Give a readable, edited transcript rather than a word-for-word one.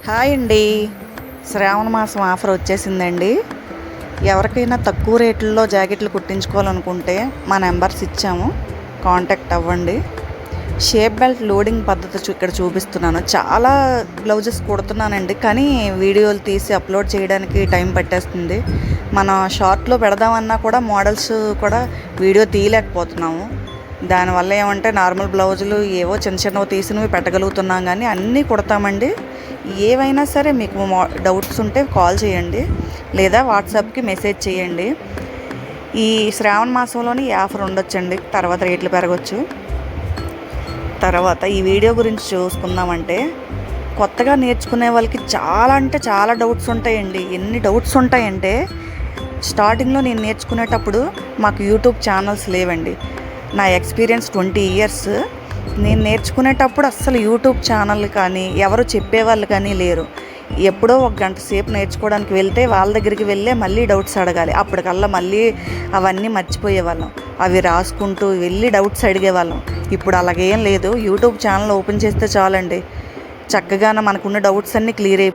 Hi అండి. శ్రావణ మాసం offer వచ్చేసిందండి. ఎవరికైనా తక్కువ రేట్లలో జాకెట్లు కుట్టించుకోవాలనుకుంటే మా నెంబర్స్ ఇచ్చాము, కాంటాక్ట్ అవ్వండి. షేప్ బెల్ట్ లోడింగ్ పద్ధతి ఇక్కడ చూపిస్తున్నాను. చాలా బ్లౌజెస్ కుడుతున్నానండి, కానీ వీడియోలు తీసి అప్లోడ్ చేయడానికి టైం పట్టేస్తుంది. మన షార్ట్లో పెడదామన్నా కూడా మోడల్స్ కూడా వీడియో తీయలేకపోతున్నాము. దానివల్ల ఏమంటే నార్మల్ బ్లౌజులు ఏవో చిన్న చిన్నవి తీసినవి పెట్టగలుగుతున్నాం, కానీ అన్నీ కుడతామండి. ఏవైనా సరే మీకు డౌట్స్ ఉంటే కాల్ చేయండి, లేదా వాట్సాప్కి మెసేజ్ చేయండి. ఈ శ్రావణ మాసంలోని ఈ ఆఫర్ ఉండొచ్చండి, తర్వాత రేట్లు పెరగచ్చు. తర్వాత ఈ వీడియో గురించి చూసుకుందామంటే, కొత్తగా నేర్చుకునే వాళ్ళకి చాలా అంటే చాలా డౌట్స్ ఉంటాయండి. ఎన్ని డౌట్స్ ఉంటాయంటే, స్టార్టింగ్లో నేను నేర్చుకునేటప్పుడు మాకు యూట్యూబ్ ఛానల్స్ లేవండి. నా ఎక్స్పీరియన్స్ 20 ఇయర్స్. నేను నేర్చుకునేటప్పుడు అస్సలు యూట్యూబ్ ఛానల్ కానీ ఎవరు చెప్పేవాళ్ళు కానీ లేరు. ఎప్పుడో ఒక గంట సేపు నేర్చుకోవడానికి వెళ్తే వాళ్ళ దగ్గరికి వెళ్ళే మళ్ళీ డౌట్స్ అడగాలి. అప్పటికల్లా మళ్ళీ అవన్నీ మర్చిపోయేవాళ్ళం. అవి రాసుకుంటూ వెళ్ళి డౌట్స్ అడిగేవాళ్ళం. ఇప్పుడు అలాగేం లేదు. యూట్యూబ్ ఛానల్ ఓపెన్ చేస్తే చాలండి, చక్కగా మనకున్న డౌట్స్ అన్నీ క్లియర్ అయిపోయి